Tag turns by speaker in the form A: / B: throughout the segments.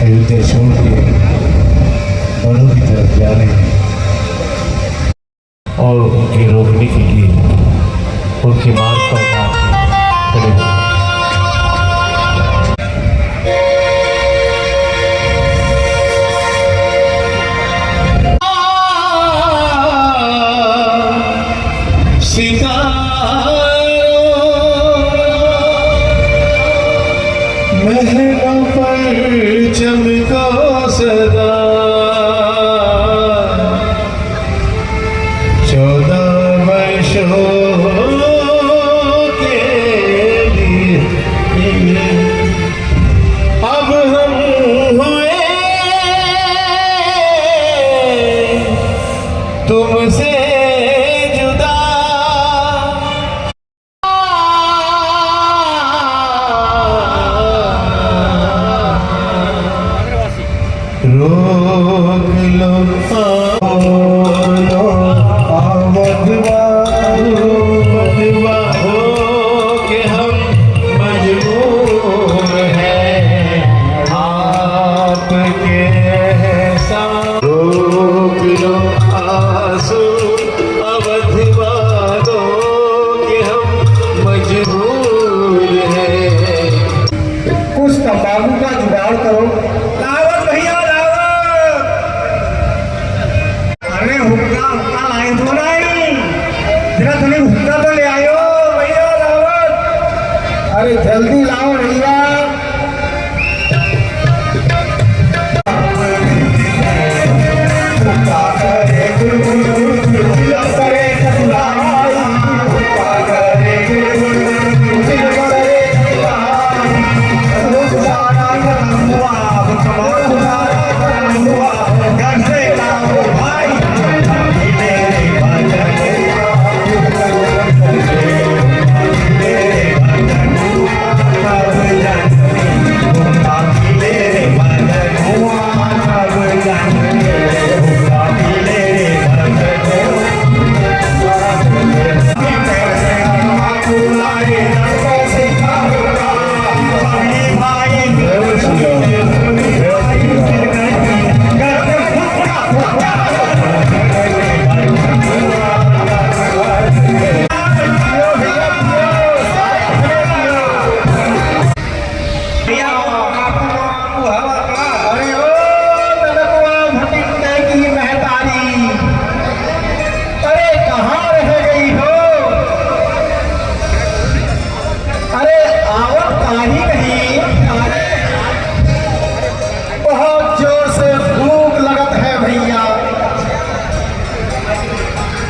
A: अयोध्या छोड़ के बड़ों की तरफ जा रहे हैं और उनके रोकने के लिए उनके मार्ग पर खड़े हैं। महलों पर चमको सदा 14 वर्षों के लिए अब हम हुए तुमसे जुदा। रोक लो मधुआ हो कि हम मजबूर हैं आपके साथ। रोक लो आंसू अवधवा दो कि हम मजबूर हैं।
B: कुछ तंबाकू का जुगाड़ करो। हुक्का लाए तो नहीं, जरा थोड़ी हुक्का तो ले आयो भैया रावत। अरे जल्दी लाओ भैया।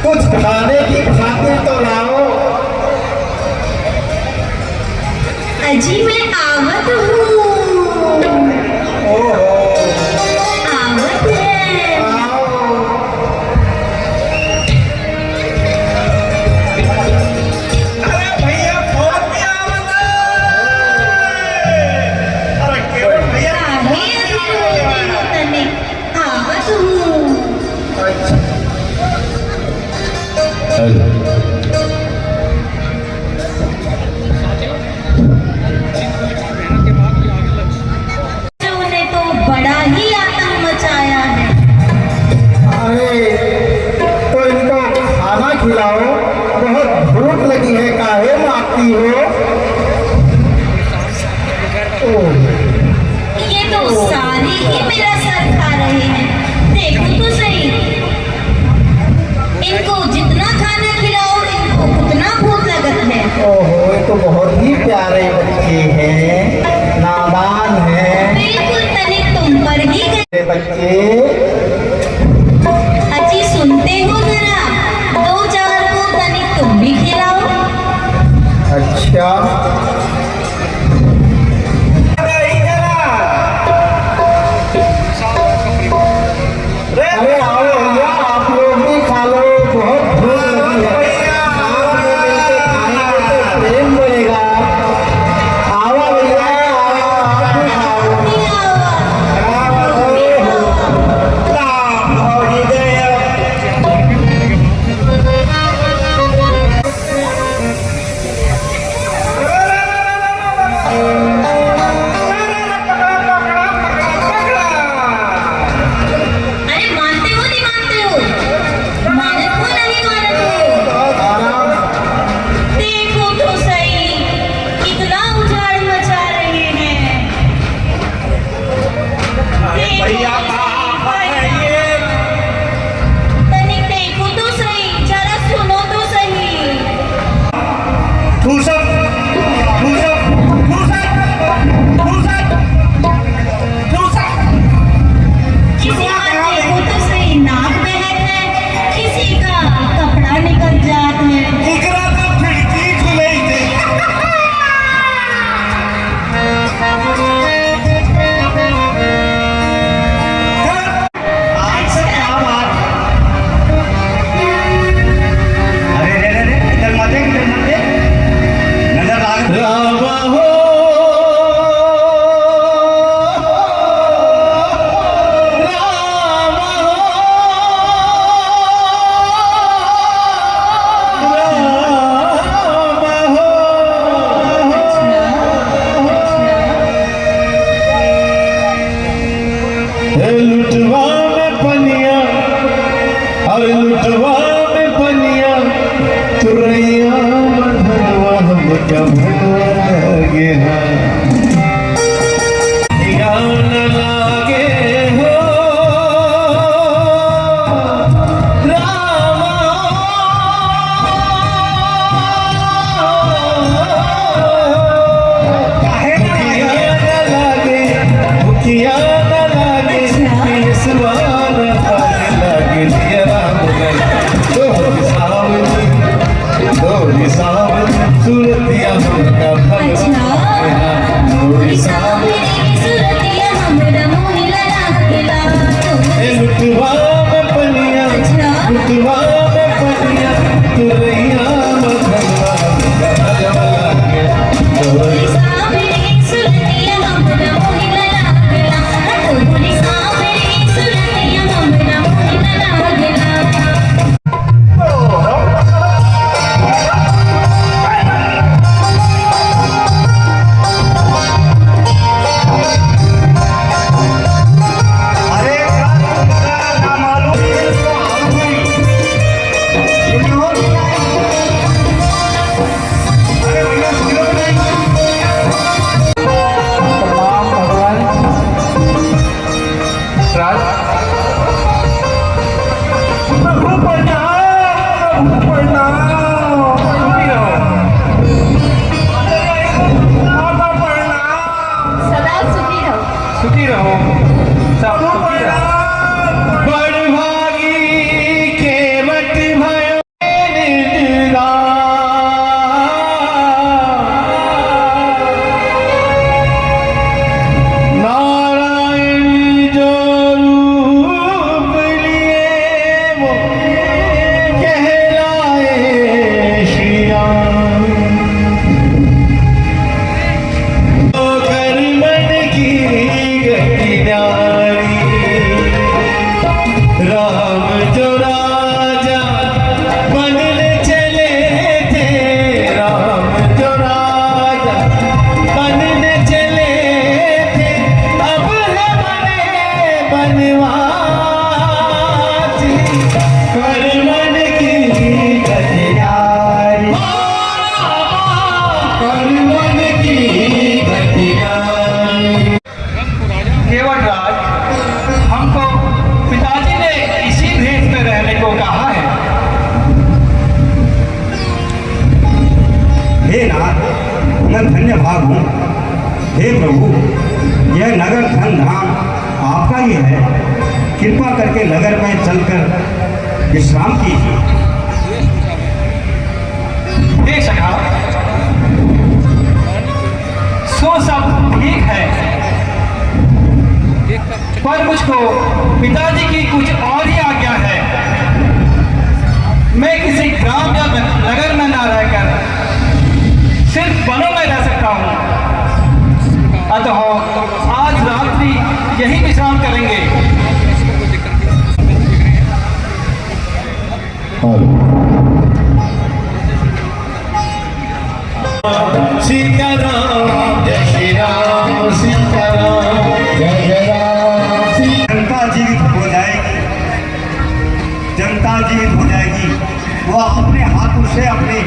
B: कुछ खाने की खातिर तो लाओ।
C: अजी मैं आवत हूँ। आवत है।
B: अरे भैया बहुत भी आवत है। अरे केवल भैया
C: आवत हूँ।
A: हेलो
B: बहुत ही प्यारे बच्चे हैं, नादान हैं
C: बिल्कुल तनिक तुम पर ही गए।
B: ये बच्चे।
C: अजी सुनते हो जरा, दो चार को तनिक तुम भी खिलाओ।
B: अच्छा अरे आओ भैया, आप लोग भी खा लो, बहुत भूख लगी है। आप में मिलके खाएंगे तो प्रेम बढ़ेगा। आओ भैया, आओ, आप भी खाओ।
C: अरे मानते हो नहीं मानते हो, मानत हो नहीं मानत हो। देखो तो सही कितना उजाड़ मचा रहे हैं। तनिक देखो तो सही, जरा सुनो तो सही। किसी का देखो तो सही नाक बहत है, किसी का कपड़ा निकल जात है।
A: रामा हो रामा हो रामा हो। हे लुटवा में पनिया, अरे लुटवा में पनिया, तुरैया मधनवा हम कब लगे हैं, दिया न लागे हो रामा मुखिया न लागे, पियसवा न लागे, दिया राम तोरी सावन सूरतिया हमका
C: अच्छा
A: तोरी सावन
C: सूरतिया हमरा मोहिला लागेला।
A: लुटवा में पनिया, लुटवा में पनिया, तुरैया मधनवा हमका भगवा लागे, तोरी
C: सावरी सूरतिया हमरा मोहिला लागेला। तोरी सावरी सूरतिया हमरा मोहिला लागेला। सदा सुखी रहो।
A: बड़भागी केवट भयो निर्जरा, नारायण जो रूप लिए वो कहलाए श्री राम। कर्मण की गति नारी
D: भाग हूँ। हे प्रभु, यह नगर धन धाम आपका ही है, कृपा करके नगर में चलकर विश्राम कीजिए।
E: हे सखा, सो सब ठीक है, पर मुझको पिताजी की कुछ और ही आज्ञा है। मैं किसी ग्राम या नगर में ना रहकर सिर्फ वनों में रह सकता हूँ। अतः आज रात्रि यही विश्राम करेंगे।
B: सीताराम जय श्री राम, सीताराम जय जय राम।
D: जनता जीवित हो जाएगी, जनता जीवित हो जाएगी। वह अपने हाथों से अपने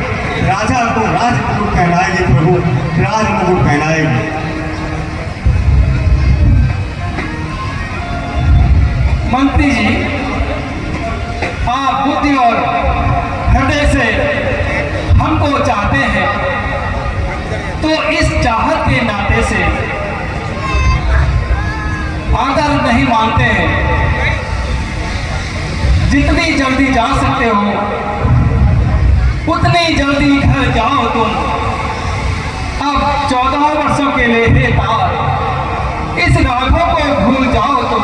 D: राजा को राजमुकुट पहनाएगी। प्रभु, राजमुकुट पहनाएगी।
E: मंत्री जी, आप बुद्धि और हृदय से हमको चाहते हैं, तो इस चाहत के नाते से अगर नहीं मानते हैं, जितनी जल्दी जा सकते हो उतनी जल्दी घर जाओ तुम। अब 14 वर्षों के लिए हे पार, इस राघव को भूल जाओ तुम।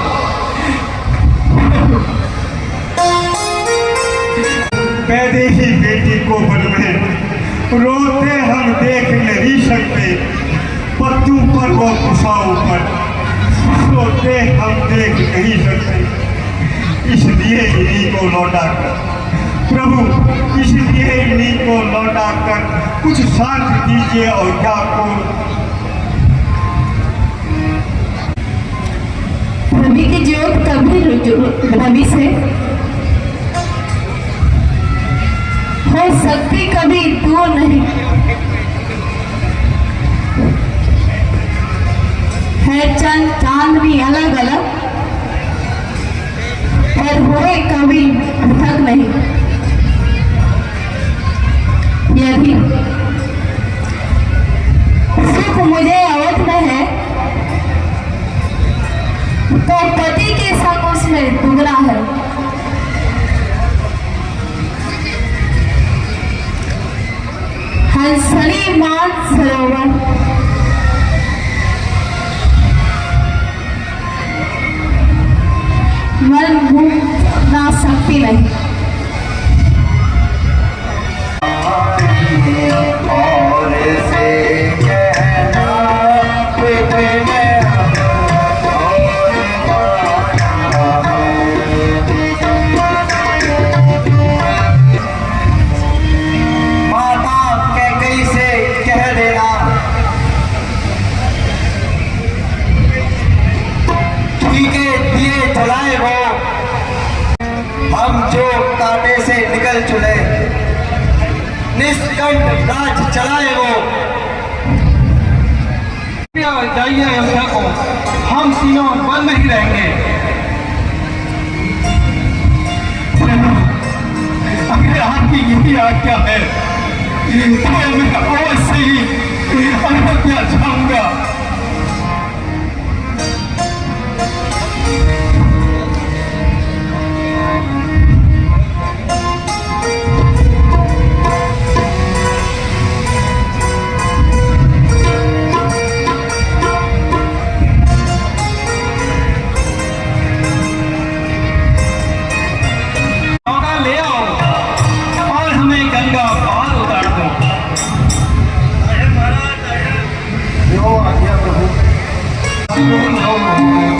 D: पैदे ही बेटी को वन में रोते हम देख नहीं सकते, पत्तू पर वो कुशाओं पर सोते हम देख नहीं सकते। इसलिए इन्हीं को लौटा कर प्रभु, इसलिए इन्हीं को लौटा कर कुछ शांत दीजिए और क्या को।
C: रवि की ज्योत कभी रवि से हो सकती, कभी दूर नहीं है। चंद चांदनी अलग अलग, पर हुए कभी पृथक नहीं। यदि सुख मुझे अवध में है, तो पति के संग उसमें दुगना है। हंसनी मान सरोवर मन भूख ना सकती नहीं।
B: और से कहना पिघले माता कैकई से कह देना, ठीक है दिए जलाए वो, हम जो कांटे से निकल चुले, निष्कंठ राज चलाए वो।
E: जाइए अयोध्या को, हम तीनों वन में ही रहेंगे। अगर आपकी यही आज्ञा है तो मैं अवश्य ही अयोध्या जाऊंगा। ले आओ और हमें गंगा पार उतार दो।
B: जो आज्ञा प्रभु।
E: सुनो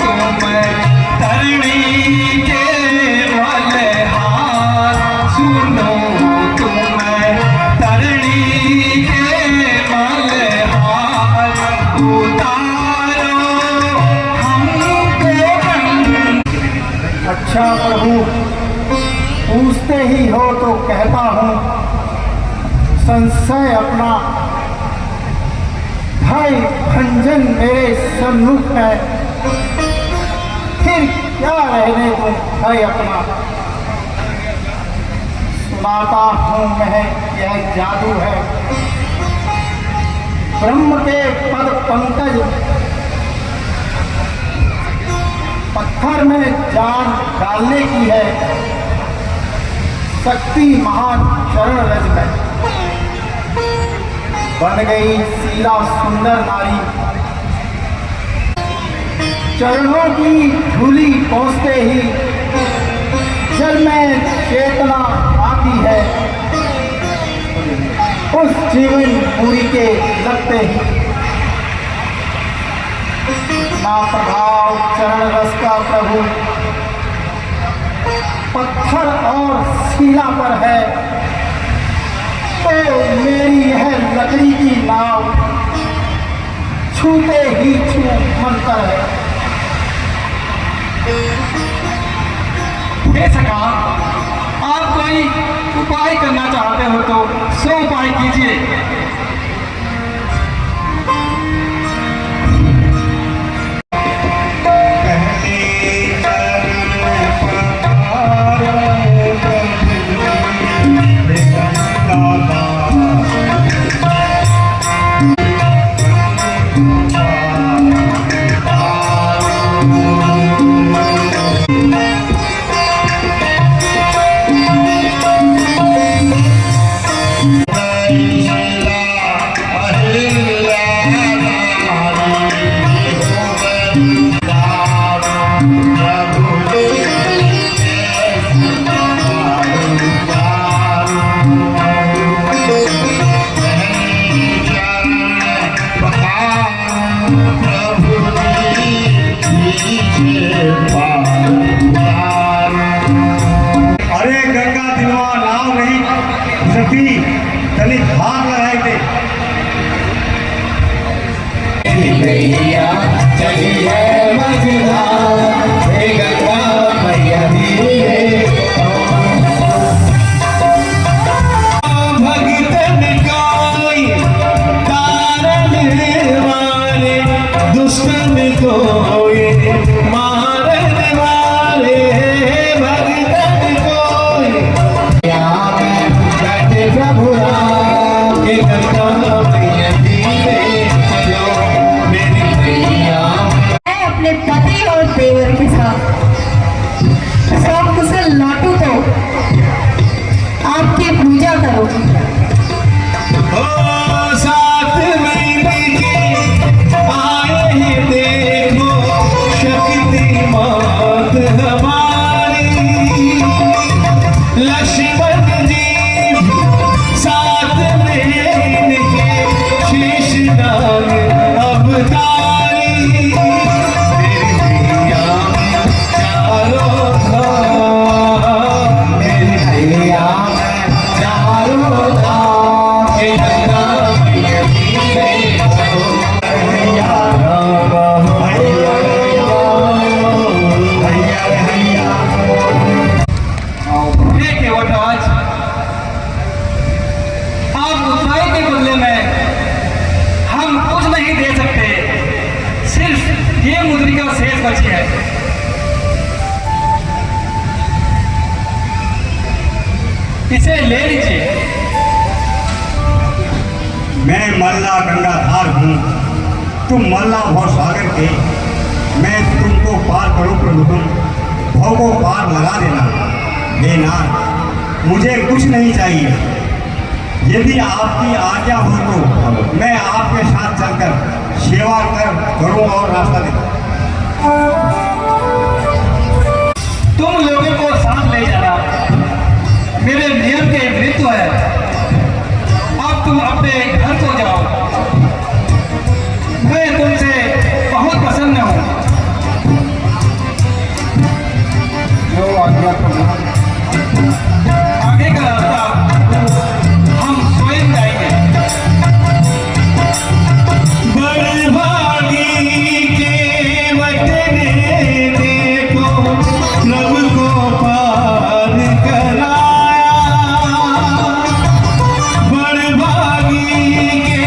E: तुम्हें धरणी के बलहार, सुनो तुम्हें धरणी के बलहार, उतारो हमको गंगा।
B: अच्छा प्रभु, पूछते ही हो तो कहता हूँ, संशय अपना भाई भंजन मेरे सम्मुख है, फिर क्या रहने दूँ भाई अपना। सुनाता हूँ मैं यह जादू है, ब्रह्म के पद पंकज पत्थर में जान डालने की है शक्ति महान चरण रज में बन गई सीला सुंदर नारी। चरणों की धूली पहुंचते ही जल में चेतना आती है, उस जीवन पूरी के लगते ही ना प्रभाव चरण रस का प्रभु पत्थर और शिला पर है, तो मेरी यह लकड़ी की नाव छूते ही छू मंतर है।
E: हे सखा, आप कोई उपाय करना चाहते हो तो सो उपाय कीजिए।
D: अरे गंगा दिलवा नाव नहीं सती तनिक हाथ लगाए थे।
B: मैया चली है मझधार, हे गंगा मैया धीरे भगतन कोई कारण वाले दुश्मन को मारन वाले भगतन कोई बैठे प्रभु राम हे गंगा मैया धीरे चलो मेरी मैया।
C: मैं अपने पति और देवर के साथ सब कुशल लौटू तो आपकी पूजा करूंगी।
B: ओ साथ में लेके आए हैं देखो शक्ति मात हमारी, लक्ष्मण जी साथ में इनके शीश नाग अवतारी, मेरी मैया चारों धाम, मेरी मैया चारों धाम, हे गंगा मैया धीरे चलो मैया राम मैया मैया।
E: हे केवटराज, आप उपाय के बदले में हम कुछ नहीं दे सकते, सिर्फ ये मुद्रिका शेष बची है। इसे ले लीजिए।
D: मैं मल्ला गंगाधार हूँ, तुम मल्ला भव सागर के, मैं तुमको पार करूँ प्रभु, तुम भव को पार लगा देना। मुझे कुछ नहीं चाहिए, यदि आपकी आज्ञा हो तो मैं आपके साथ चलकर सेवा करूँ और रास्ता दे।
E: तुम लोगों को साथ ले जाना मेरे नियम के विरुद्ध है। अब तुम अपने घर को जाओ, मैं तुमसे बहुत प्रसन्न हूँ।
B: जो आज्ञा प्रभु।
E: आगे का रास्ता हम स्वयं जाएंगे।
B: बड़ भागी के वतने देखो प्रभु को पार कराया, बड़ भागी के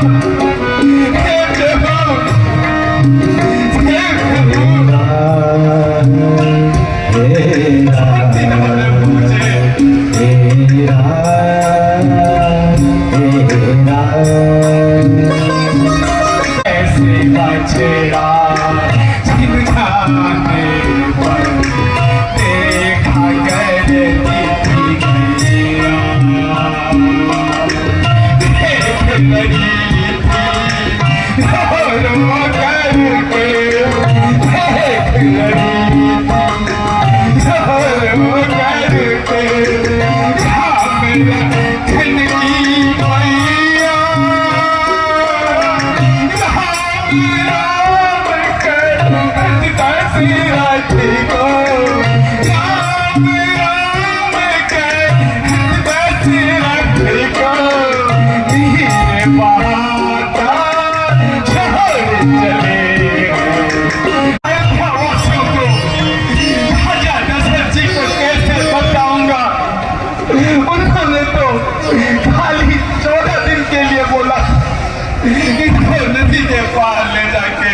E: हे प्रभु, हे प्रभु, इन्होंने मुझे ऐसे बछड़ा छिनकाने पर देखा करती थी गैया। देख रही थी रो करके, देख रही थी रो करके, मेरा धन की मैया दशरथी को, राम राम कर दशरथी को, धीरे बहाता छोड़ चले अयोध्यावासियों को। राजा दशरथ जी को कैसे बताऊंगा? उन्होंने तो खाली 14 दिन के लिए बोला इनको नदी के पार ले जाके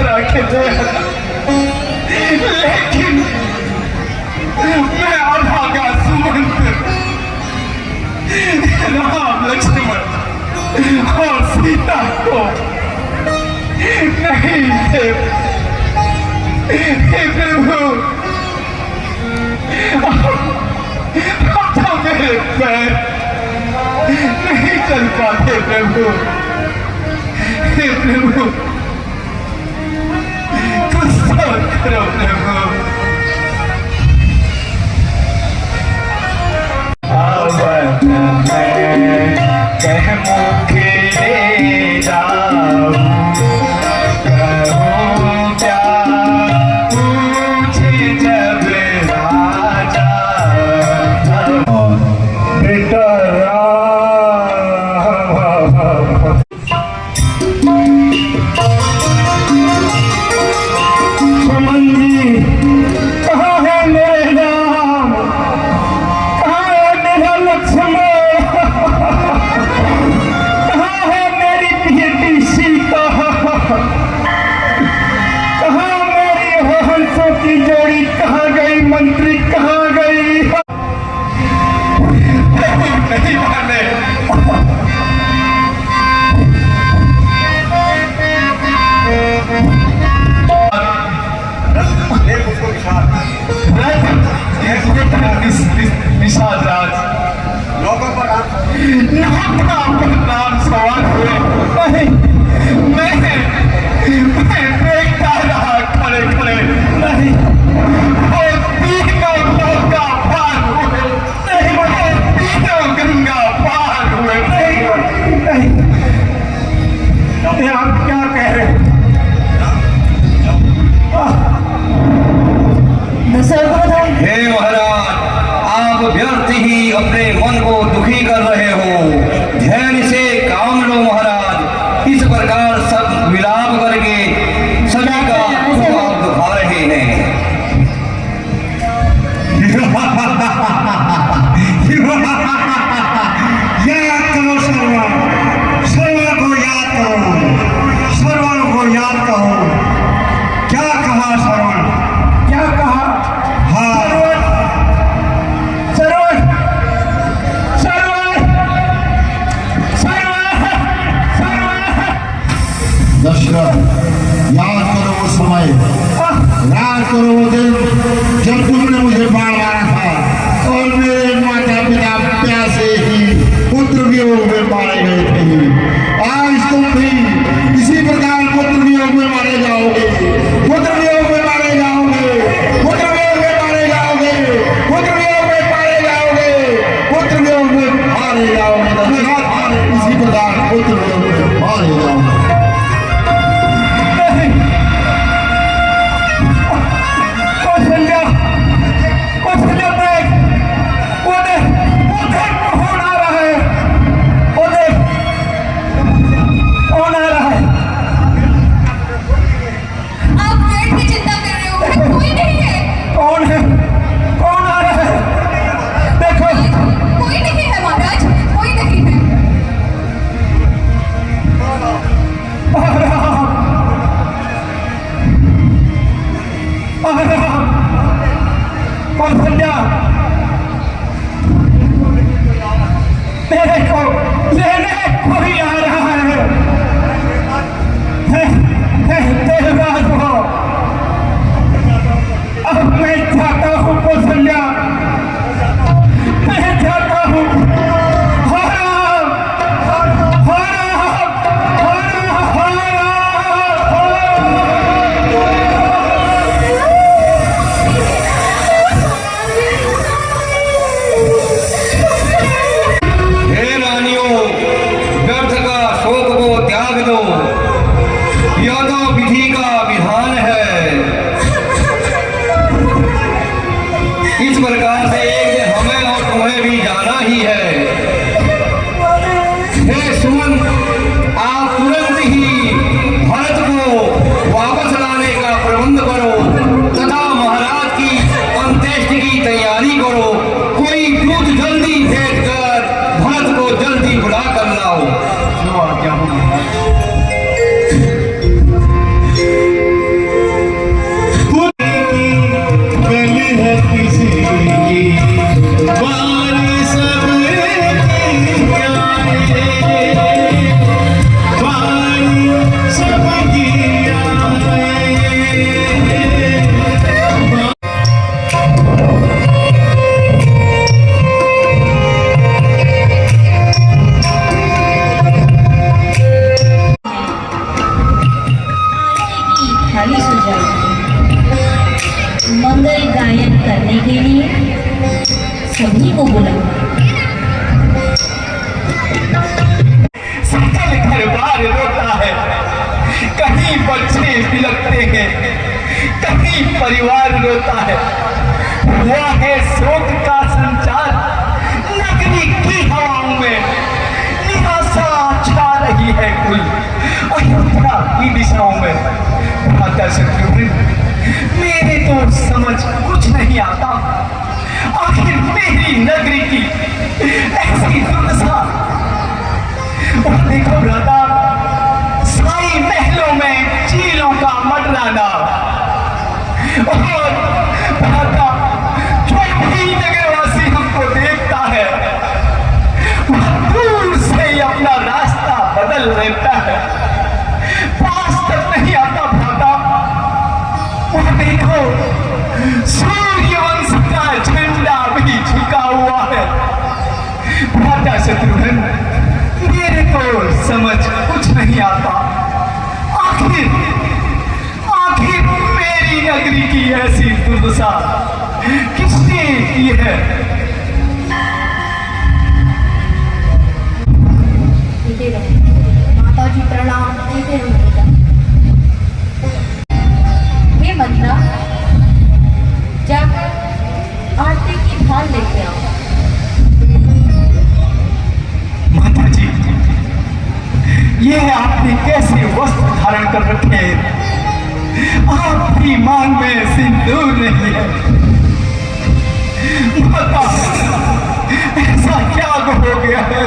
E: रखे दे, लेकिन मैं अभागा सुमंत राम लक्ष्मण और सीता को नहीं थे। हे प्रभु, अब तो मेरे पैर नहीं चल पाते प्रभु। हे प्रभु, कुछ सोच करो प्रभु। अब मैं कह मुखे ले जाऊं, कहूं क्या पूछे जब राजा बेटा निषाद राज लोगों पर नाम सवाल हुए। नहीं, मैं देखता रहा खड़े खड़े। नहीं, और तीनों नौका पार हुए। नहीं, वो तीनों गंगा पार हुए। नहीं, नहीं, आप क्या कह रहे हैं?
B: हे महाराज, आप व्यर्थ ही अपने मन को दुखी कर रहे हो। ध्यान से काम लो महाराज। इस प्रकार सब विलाप करके सभी का दुख आप दुखा रहे हैं।
D: याद करो सर्वन, सर्वन को याद करो, सर्वन को याद करो। क्या कहा सर्वन?
E: क्या कहा?
A: दशरथ, याद करो वो समय, याद करो वो दिन जब तुमने मुझे बाढ़ मारा था और मेरे माता पिता प्यासे ही पुत्र वियोग में मारे गए थे। आज तुम भी इसी प्रकार पुत्र वियोग में मारे जाओगे, पुत्र वियोग में मारे जाओगे, पुत्र वियोग में मारे जाओगे, पुत्र वियोग में मारे जाओगे, पुत्र वियोग में मारे जाओगे। दशरथ, इसी प्रकार पुत्र वियोग में मारे जाओगे।
F: कोई नहीं है महाराज, कोई नहीं है।
E: होता है। हुआ है शोक का संचार नगरी की हवाओं में, निराशा छा रही है कुल अयोध्या की दिशाओं में। माता शत्रुघ्न, मेरे तो समझ कुछ नहीं आता, आखिर मेरी नगरी की ऐसी दुर्दशा। और देखो भ्राता, साई महलों में चीलों का मंडराना, और भ्राता जो भी नगरवासी हमको देखता है वह दूर से ही अपना रास्ता बदल लेता है, पास तक नहीं आता भ्राता। और देखो सूर्यवंश का झंडा भी झुका हुआ है। भ्राता शत्रुघ्न, मेरे को समझ कुछ नहीं आता, आखिर मेरी नगरी की ऐसी दुर्दशा किसने की है?
C: माता जी प्रणाम। हे मंत्रा, जाकर आरती की थाल लेके आओ।
E: माता जी, ये आपने कैसे वस्त्र धारण कर रखे हैं? आपकी मांग में सिंदूर नहीं है। माता, ऐसा क्या हो गया है?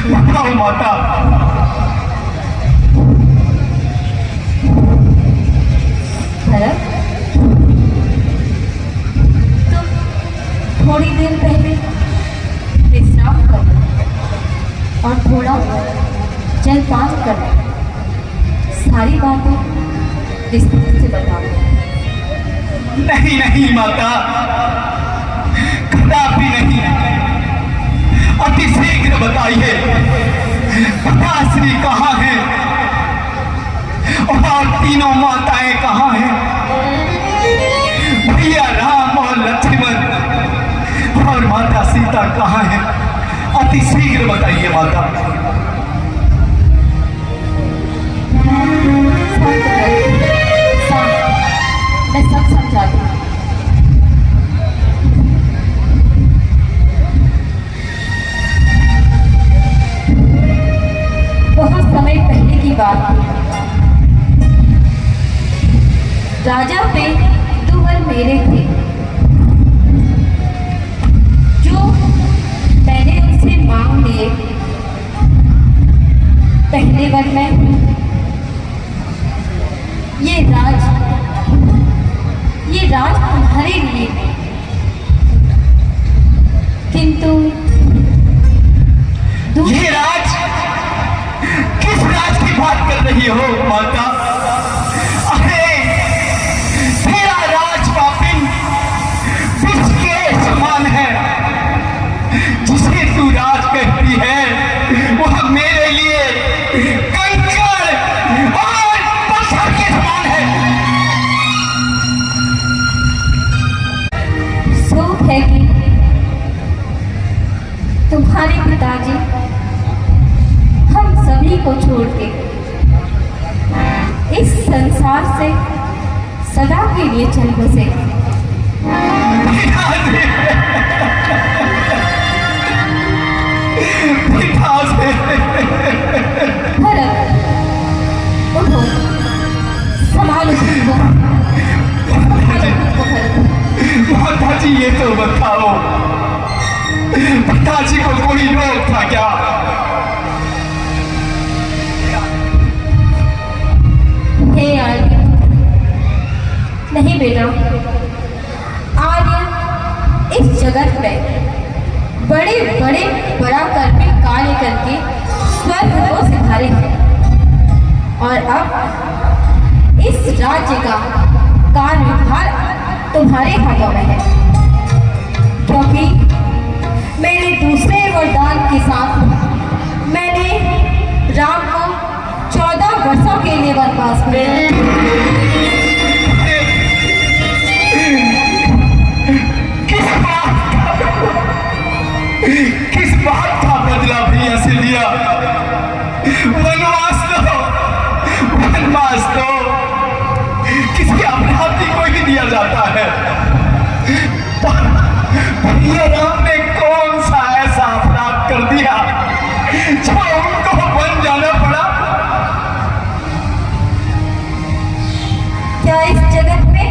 E: बताओ माता।
C: भरत, तुम थोड़ी देर पहले विश्राम कर और थोड़ा जलपान कर, सारी बातें विस्तार से बताओ।
E: नहीं नहीं माता, कदापि नहीं। अति शीघ्र बताइए, पिताश्री कहाँ हैं और तीनों माताएं कहाँ हैं? भैया राम और लक्ष्मण और माता सीता कहाँ हैं? अति शीघ्र बताइए माता।
C: मैं सब समझाती हूँ। बहुत समय पहले की बात है। राजा पे दुवर मेरे थे, जो मैंने उनसे मांग लिए। पहले वर में ये राज तुम्हारे लिए, किंतु
E: ये राज, किस राज की बात कर रही हो माता? अरे तेरा राज पापिन विष के समान है। जिसे तू राज कहती है वह मेरे लिए कंकड़ और पत्थर के समान है।
C: शोक है कि तुम्हारे पिताजी हम सभी को छोड़ के इस संसार से सदा के लिए चल बसे। भरत, उठो, संभालो खुद को।
E: माता जी, ये तो बताओ, पिताजी को कोई रोग था क्या?
C: हे आर्य, नहीं बेटा, आर्य इस जगत में बड़े बड़े बड़ा कर्मी कार्य करके स्वर्ग को सिधारे हैं, और अब इस राज्य का कार्यभार तुम्हारे हाथों में है, क्योंकि मेरे दूसरे वरदान के साथ मैंने राम को 14 वर्षों के लिए वनवास भेजा।
E: किस बात का बदला भैया से लिया? वनवास तो ये राम ने कौन सा ऐसा अपराध कर दिया जो उनको बन जाना पड़ा?
C: क्या इस जगत में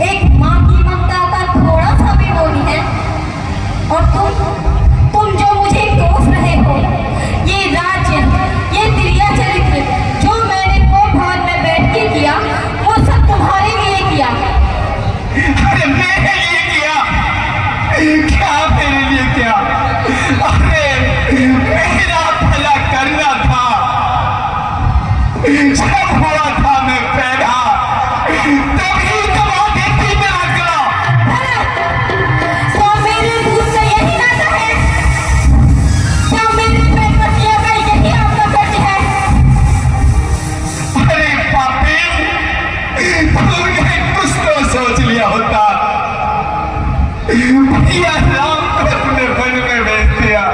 C: एक माँ की ममता का थोड़ा सा भी वो नहीं है? और तुम जो मुझे कोस रहे हो, ये राज्य, ये दिव्या चरित्र जो मैंने कोप भवन में बैठ के किया, वो सब तुम्हारे लिए किया।
E: अरे मेरे लिए किया? क्या मेरे लिए क्या? अरे मेरा भला करना था। जब हुआ था मैं पैदा तभी दबा देती मैं आगरा।
C: तो मेरे दूध से यही नाता है? क्या मेरे पेट पर किया गया यही आपका कर्ज है?
E: अरे पापी, तूने कुछ तो सोच लिया होता। भैया राम को तूने वन में भेज दिया,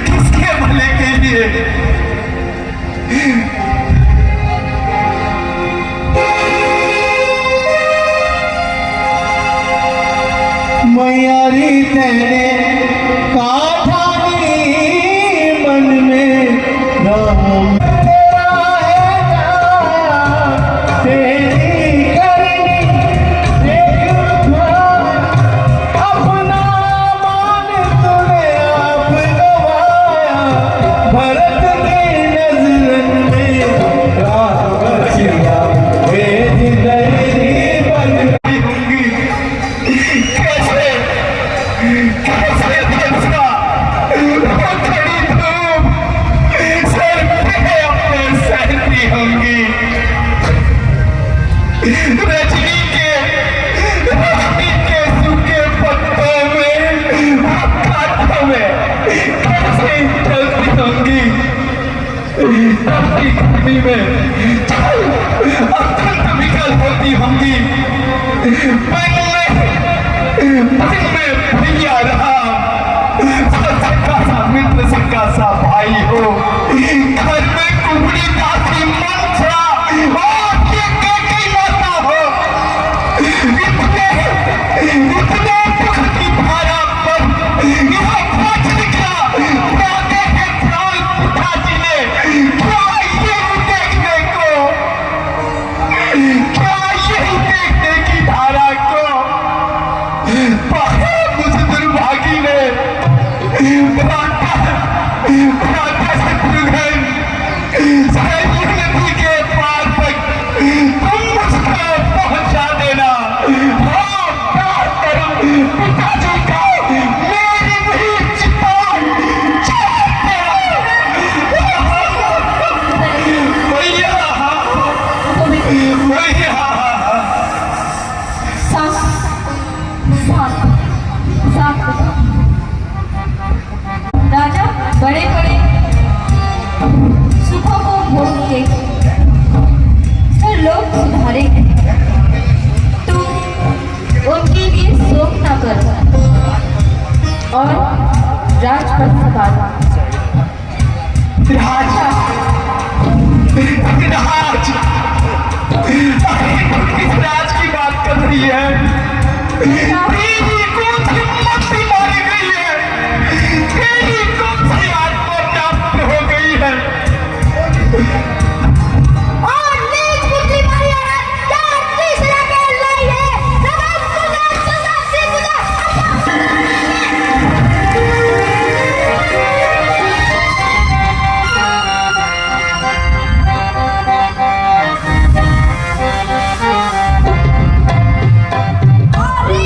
E: किसके भले के लिए?
B: मैयारी तेरे काठानी मन में राम तेरा है जान, तेरी करनी देखा अपना मान तूने आप गवाया, भरत की नजरन में राम बचिया भेज गई बन
E: होंगी। कैसे कैसे देखा वो खड़ी धूप सर पे अपने सहती होंगी। रजनी के सूखे पत्तों में कांटों में कैसे चलती होंगी। अपनी गर्मी में अत्यंत विकल होती होंगी। भैया राम सका सा मित्र, सका सा भाई हो, घर में कुबड़ी दासी मंत्रा और कई माता हो। इतने दुख की धारा पर यह पहुंच निकला। कहते हैं प्राण पिताजी ने क्या यही देखने को, क्या यही देखने की धारा को मुझ दुर्भागी ने नदी के पार तक तुम मुझको पहुंचा देना। हाँ, प्यार करो पिताजी का, मेरी भी चिता चढ़ा भैया भैया।
C: साफ साफ साफ राजा बड़े बड़े सुखों को भोग के सब लोग सुधारे हैं, तो उनके लिए शोक न करो और राजपथ संभालो।
E: राजा राज, किस राज की बात कर रही है? तेरी कौन सी मस्ती मारी गई है? तेरी कौन सी आत्मा प्राप्त हो गई है?
C: और नीच बुद्धि वाली औरत क्या तीसरा खेल रही है? जवाब सुना अरे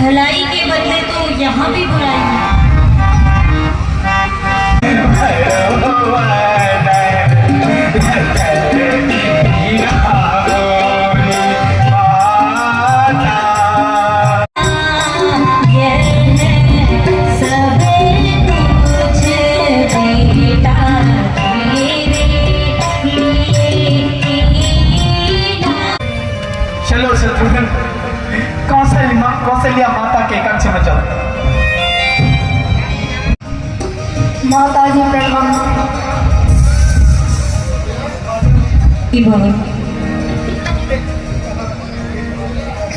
C: भलाई के बदले तो यहाँ भी बुराई है।
E: चलो शत्रुघ्न, कौशल्या माता के कक्ष में चलो।
B: माता जी प्रणाम।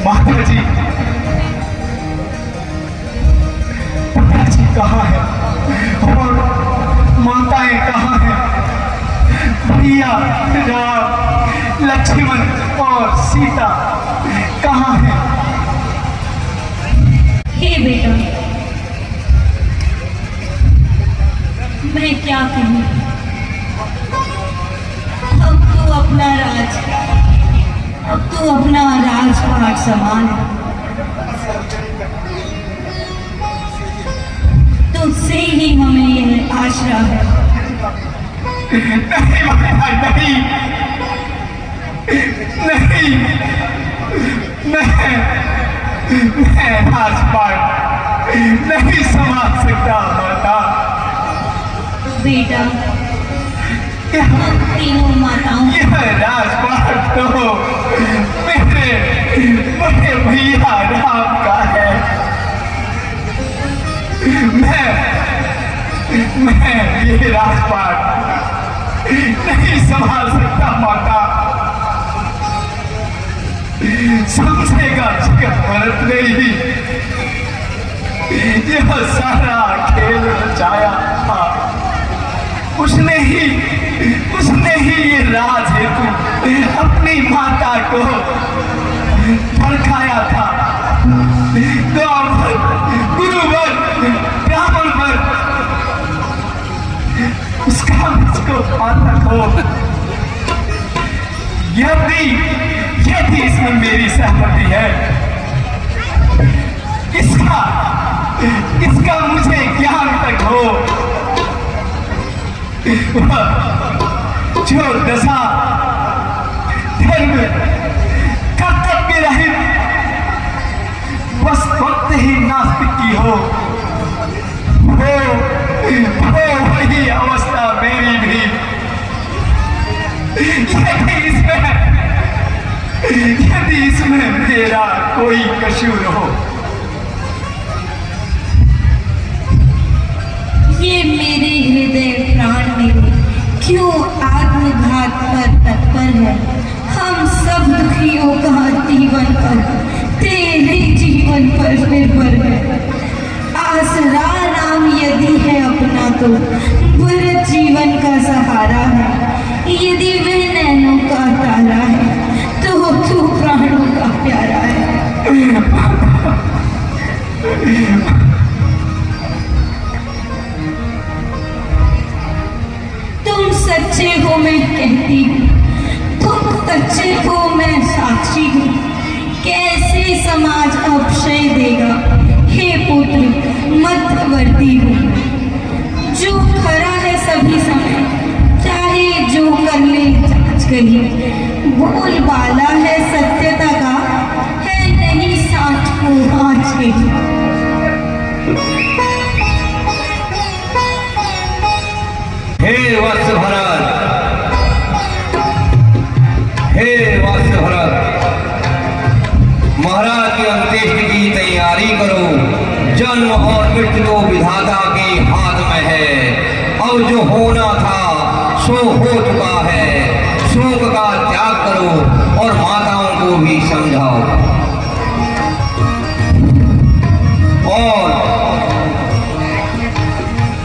E: माता जी, पिताजी कहाँ है और माताएं कहाँ हैं? भैया राम, लक्ष्मण और सीता कहाँ हैं?
C: हे बेटा, मैं क्या कहूँ। अब तो अपना राजपाट संभाल। तुझसे ही हमें यह आशा है।
E: नहीं माता, नहीं नहीं, मैं राजपाट नहीं संभाल सकता माता।
C: बेटा, हम तीनों माताओं
E: यह राजपाट तो मेरे बड़े भैया राम का है। मैं ये राजपाट नहीं संभाल सकता माता। समझेगा जगत भरत ने ही यह सारा खेल रचाया था। उसने ही ये राज हेतु अपनी माता को भड़काया था। द्वापर, गुरुवर, ब्राह्मण पर उसका मुझको पातक हो। यदि इसमें मेरी सहमति है, इसका मुझे ज्ञान तक हो, जो दशा धर्म कर्तव्य रहित बस वक्त ही नास्तिक की हो, वो वही अवस्था मेरी भी। यदि इसमें मेरा कोई कसूर हो,
C: ये मेरे हृदय प्राण मेरे क्यों आत्मघात पर तत्पर है। हम सब दुखियों का जीवन पर तेरे जीवन पर निर्भर है। आसरा राम यदि है अपना तो भरत जीवन का सहारा है। यदि वह नैनों का तारा है तो तू प्राणों का प्यारा है। तुम सच्चे हो मैं कहती हूँ, तुम सच्चे हो मैं साक्षी हूँ। कैसे समाज अपशय देगा हे पुत्र, मध्यवर्ती हूँ। जो खरा है सभी समय, चाहे जो कर ले जांच करिए। बोल बाला है सत्यता का, है नहीं साँच को आँच करिए।
F: हे वत्स भरत, महाराज की अंत्येष्टि की तैयारी करो। जन्म और मृत्यु तो विधाता के हाथ में है, और जो होना था सो हो चुका है। शोक का त्याग करो और माताओं को भी समझाओ।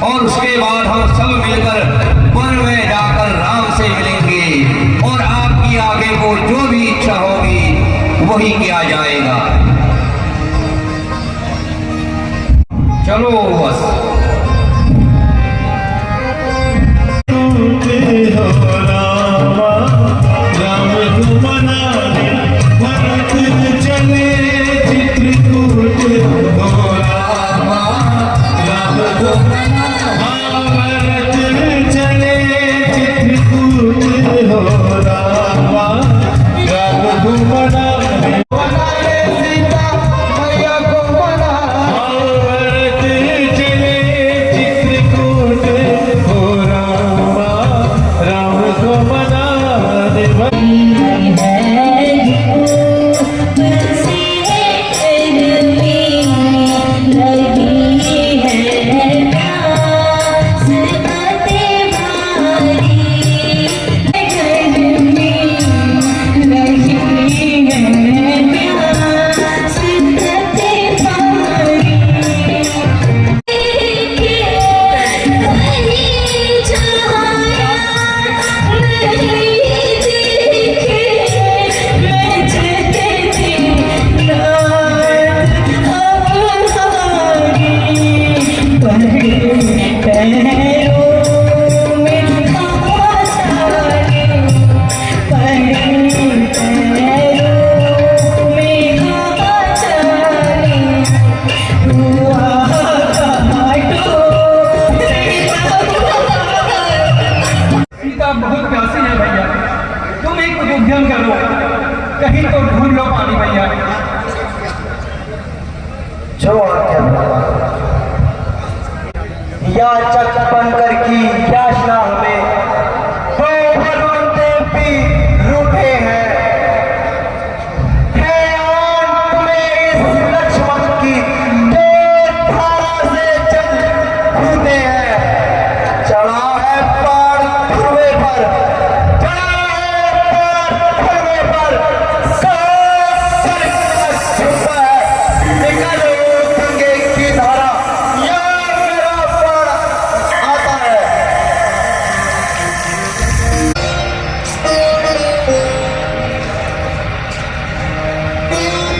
F: और उसके बाद हम सब मिलकर वन में जाकर राम से मिलेंगे और आपकी आगे को जो भी इच्छा होगी वही किया जाएगा। चलो बस।
A: चले चित्रकूट
B: क्या भगवान। याचक बनकर की याचना हमें तो वरुण देव भी रूठे हैं। हे अंत में इस लक्ष्मण की तेज धारा से जल कूदे हैं। चढ़ा है पार ध्रुवे पर, चढ़ा है पार ध्रुवे पर, झुका है निकलो गंगे की धारा, यहाँ मेरा प्राण आता है।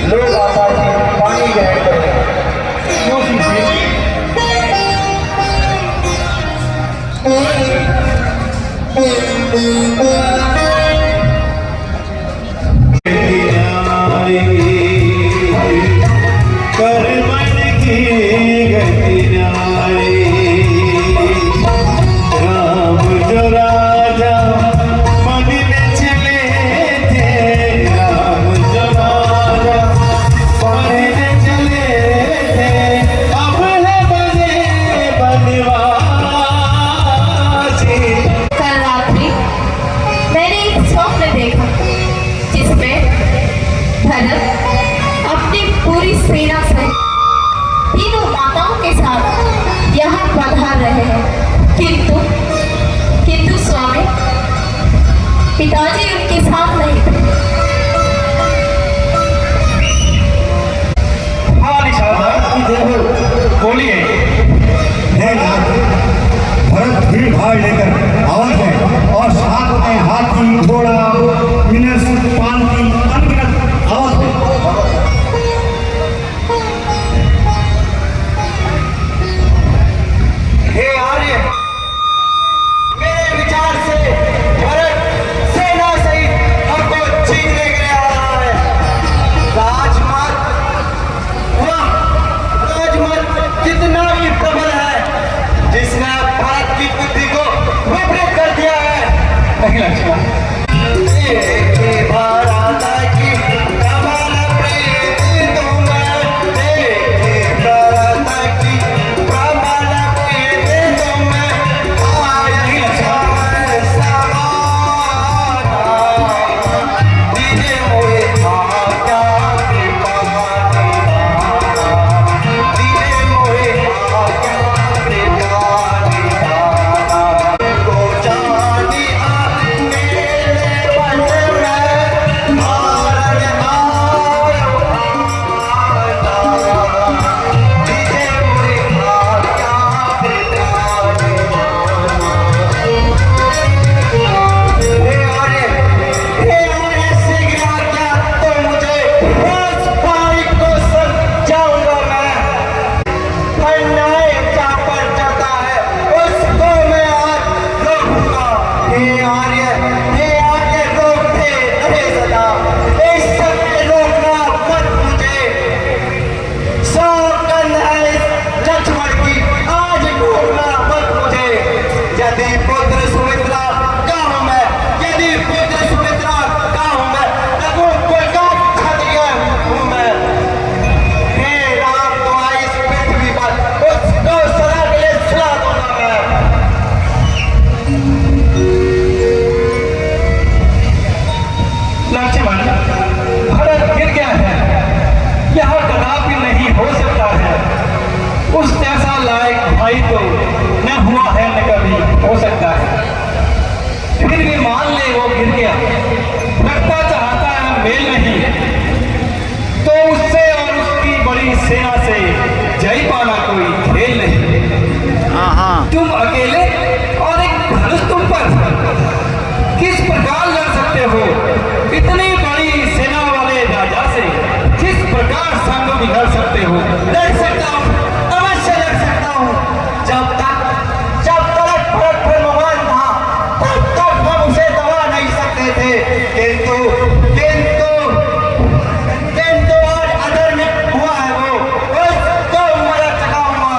B: लो माता जी पानी ग्रहण करो।
D: कर्मण की गति नाई, राम जो राजा मन में चले थे, राम जो राजा मन में चले थे, अब है बने बनवासी।
C: कल रात्रि मैंने एक स्वप्न देखा जिसमें भरत अपनी पूरी सेना से तीनों माताओं के साथ यहाँ पधार रहे हैं, किंतु स्वामी पिताजी उनके साथ नहीं थे।
D: हाँ निशादा बोलिए। भरत भीड़ भाड़ लेकर आवाज है और साथ में हाथी घोड़ा मिनस पालकी अनगिनत आवाज है।
B: हे आर्य, मेरे विचार से भरत सेना सहित हमको जीतने के लिए आ रहा है। राजमत कितना भी प्रबल है, जिसने भारत की बुद्धि को विपरीत कर दिया है।
E: नहीं लक्ष्मण,
B: भारत की प्रबल प्रीति तुम्हें, भारत की प्रबल प्रीति तुम्हें, आए समय समाना, दीजिए मोहे आज्ञा कृपा निधाना, दीजिए मोहे आज्ञा कृपा निधाना। को जानी मेरे मन में भारत आयो आता, दीजिए मोहे आज्ञा कृपा हे आर्य शीघ्र आज्ञा तो मुझे उस पारी को सर जाऊंगा मैं। अन्याय जहाँ पर चलता है उसको मैं आज रोकूंगा। हे आर्य रोकते रहे सदा, इस सत्य रोकना मत मुझे। सौ कंध है इस लक्ष्मण की, आज रोकना मत मुझे। यदि पुत्र सुमित्रा का हूं मैं, यदि पुत्र सुमित्रा का हूं मैं, रघुकुल का क्षत्रिय हूं मैं। हे राम, तुम्हारी इस पृथ्वी पर उसको सदा के लिए सुला दूंगा मैं।
E: लक्ष्मण, भरत गिर गया है, यह कदापि नहीं हो सकता है। उस जैसा लायक भाई तो न हुआ है न कभी हो सकता है। फिर भी मान ले वो गिर गया, रखता चाहता है मेल नहीं, तो उससे और उसकी बड़ी सेना से जय पाना कोई खेल नहीं। तुम अकेले और एक धनुष तुम पर किस प्रकार लड़ सकते हो? इतनी बड़ी सेना वाले राजा से किस प्रकार संग में लड़ सकते हो?
B: लड़ सकता हूँ, अवश्य लड़ सकता हूँ। जब तक भरत ब्रह्मवान था तब तक हम उसे दबा नहीं सकते थे, किंतु आज अधर्मित हुआ है वो, उसको मरा चकाऊंगा।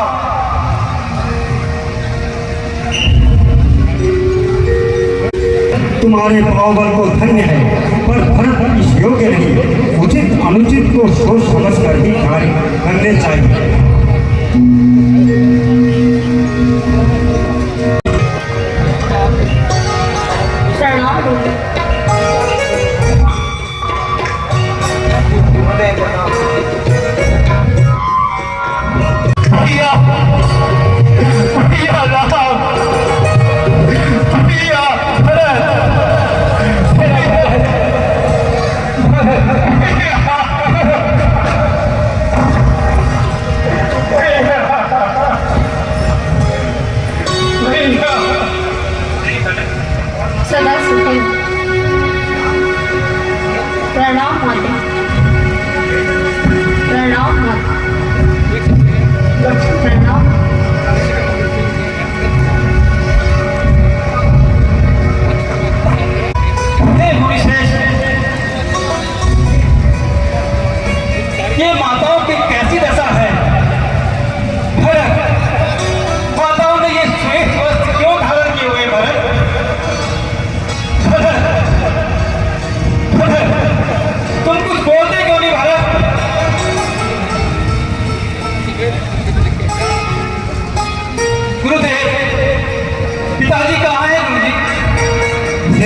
D: तुम्हारे पावबल को धन्य है, पर भरत इस योग्य नहीं। उचित अनुचित को सोच समझ कर ही कार्य करने चाहिए।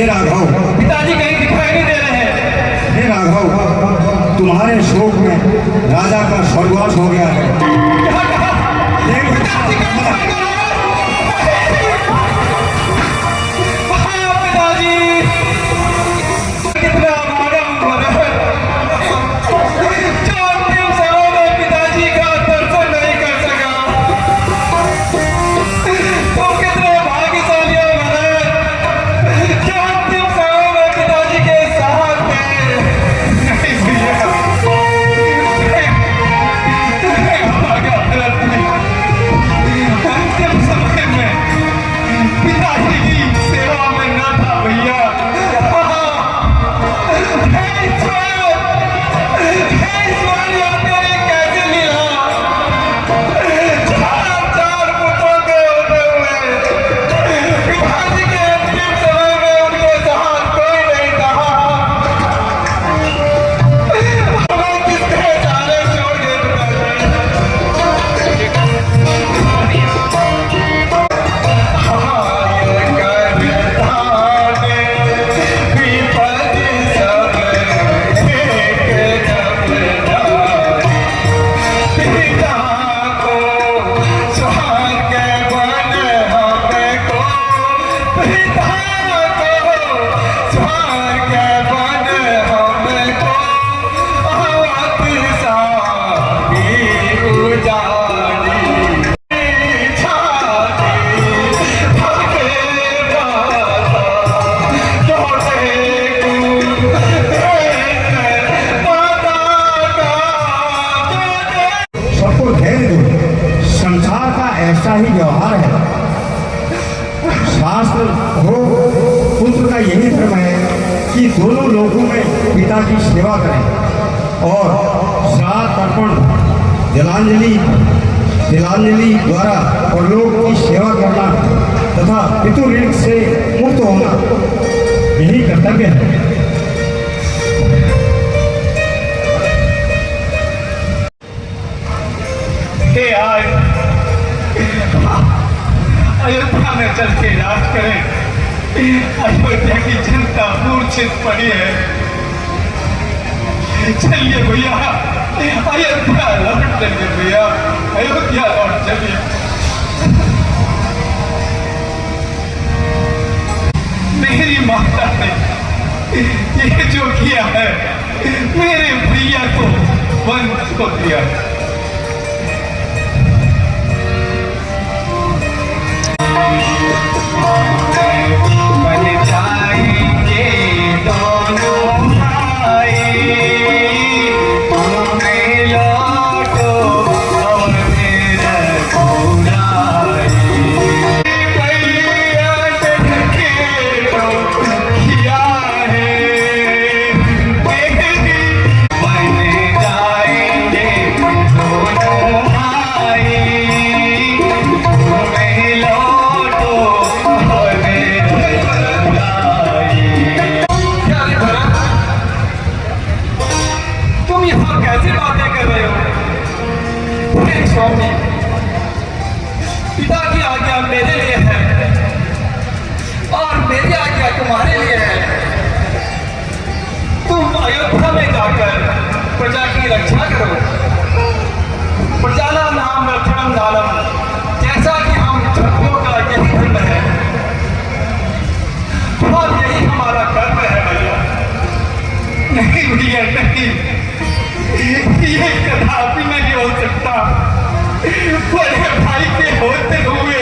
D: राघव,
E: पिताजी कहीं दिखाई नहीं दे रहे हैं।
D: हे राघव, तुम्हारे शोक में राजा का स्वर्गवास हो गया है। देख,
E: पिताजी कहीं दिखाई दे रहे हैं। हाँ, पिताजी कितना हमारा जो अंतिम समय में पिताजी का दर्शन नहीं कर सका। तुम कितने भाग्यशाली हो भरत, जो अंतिम समय में पिताजी के साथ थे। नहीं भैया, भाग्य भरत नहीं। अंतिम समय में पिताजी की सेवा में न था भैया। हे ईश्वर, यह तेरी कैसी लीला। चार पुत्रों के होते हुए पिताजी के अंतिम समय में उनके साथ कोई नहीं था। हमें किसके सहारे छोड़ गए पिताजी। हमारे गर्दान विपद सब एक जब पिता को स्वर्ग बन हमको, पिता को स्वर्ग बन हमको, आवत सारी उजाड़ी छाती थके जाता दौड़े माता का
D: सबको धैर्य दो। संसार का ऐसा ही व्यवहार है। शास्त्र हो, पुत्र का यही धर्म है कि दोनों लोगों में पिता की सेवा करें और श्राद्ध तर्पण जलांजलि द्वारा परलोक की सेवा करना तथा पितृऋण से मुक्त होना यही कर्तव्य है।
E: हे आए अयोध्या में चल के राज करें। अयोध्या की जनता मूर्छित पड़ी है। चलिए भैया, अयोध्या लौट चलिए भैया, अयोध्या लौट चलिए। मेरी माता ने ये जो किया है, मेरे भैया को वंश को दिया है। बन जाएंगे दोनों भाई, तुम्हें लौटो और मेरा बुराई। भैया के तो किया है, बन जाएंगे दोनों भाई, तुम्हें लौटो और मेरा बुराई। क्या रे भरत, तुम यहाँ कैसी बातें कर रहे हो? हे स्वामी, पिता की आज्ञा मेरे लिए है और मेरी आज्ञा तुम्हारे लिए है। तुम अयोध्या में जाकर प्रजा की रक्षा करो। प्रजाला नाम रक्षणम दानम, जैसा कि हम क्षत्रियों का यही धर्म है और यही हमारा कर्म है भैया। नहीं भैया नहीं, ये कदापि नहीं हो सकता। बड़े भाई के होते हुए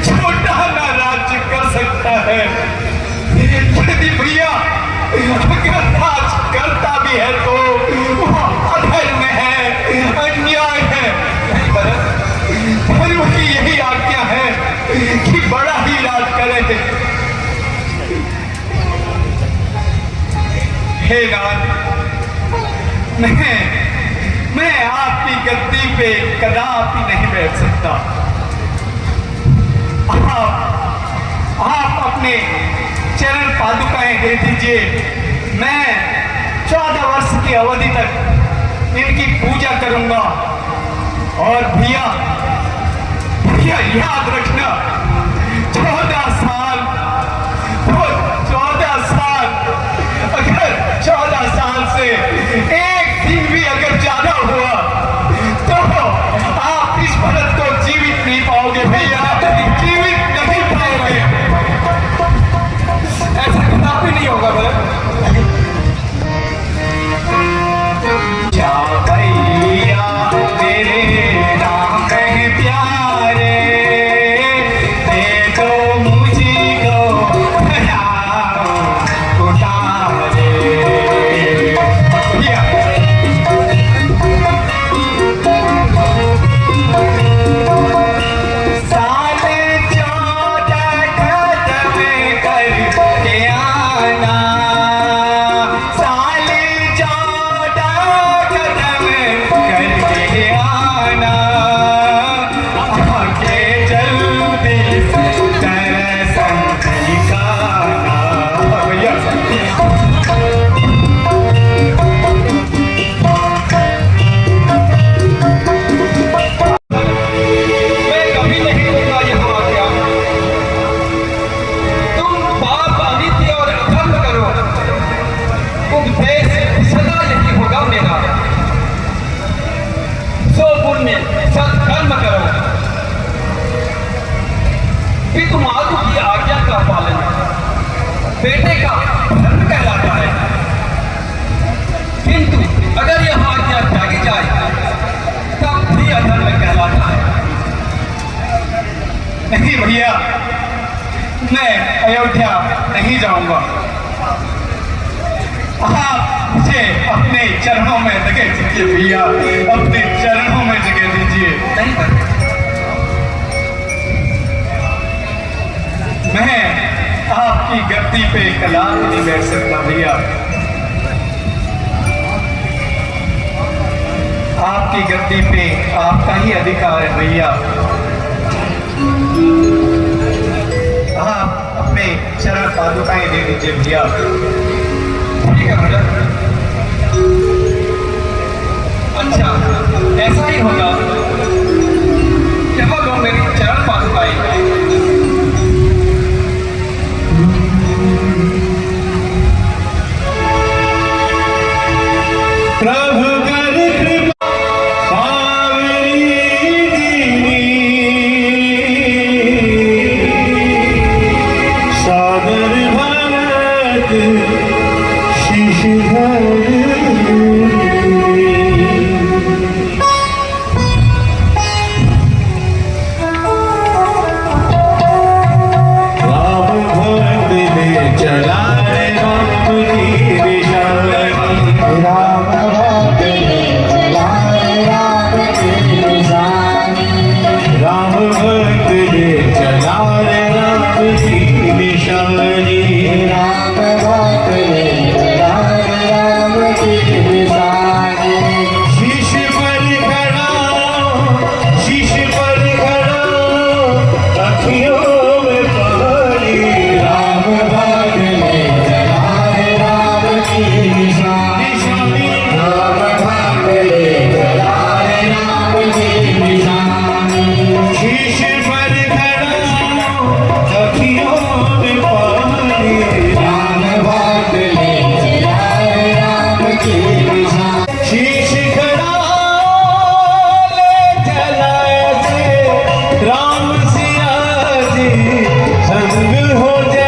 E: छोटा ना राज्य कर सकता है। यदि भैया अगर राज करता भी है तो वह अधर्म है, अन्याय है। नहीं भरत, धर्म की यही आज्ञा है कि बड़ा ही राज करे। हे नाथ, मैं आपकी गद्दी पे कदापि नहीं बैठ सकता। आप अपने चरण पादुकाएं दे दीजिए। मैं 14 वर्ष की अवधि तक इनकी पूजा करूंगा। और भैया याद रखना, 14 साल वो 14 मैं अयोध्या नहीं जाऊंगा। आप मुझे अपने चरणों में जगह दीजिए भैया, अपने चरणों में जगह दीजिए। नहीं भाई, मैं आपकी गद्दी पे कलाम नहीं बैठ सकता भैया। आपकी गद्दी पे आपका ही अधिकार है भैया। आप अपने चरण पादुकाएं दे दीजिए भैया। ठीक है भैया। अच्छा, ऐसा ही होगा। क्या लो मेरी चरण पादुकाएं।
D: प्रभु कर कृपा सावरी दीनी, सादर भरत शिशुधर। राम भक्त ने चला राम की निशानी,
B: राम भक्त ने चलाए राम की निशानी।
D: राम भक्त ने चला राम की निशानी।
B: राम भक्त ने चलाए राम की निशानी।
D: शीश पर खड़ा, शीश पर खड़ा, अखियों में पहाड़ी।
B: राम भक्त ने चलाए राम की निशानी। राम भक्त ने चलाए राम की निशानी।
D: शीश पर खड़ा, अखियों में पहाड़ी।
B: राम भक्त ने चलाए राम की निशानी।
D: शीश खड़ा ले चलाए से राम सिया जी, संग हो जाए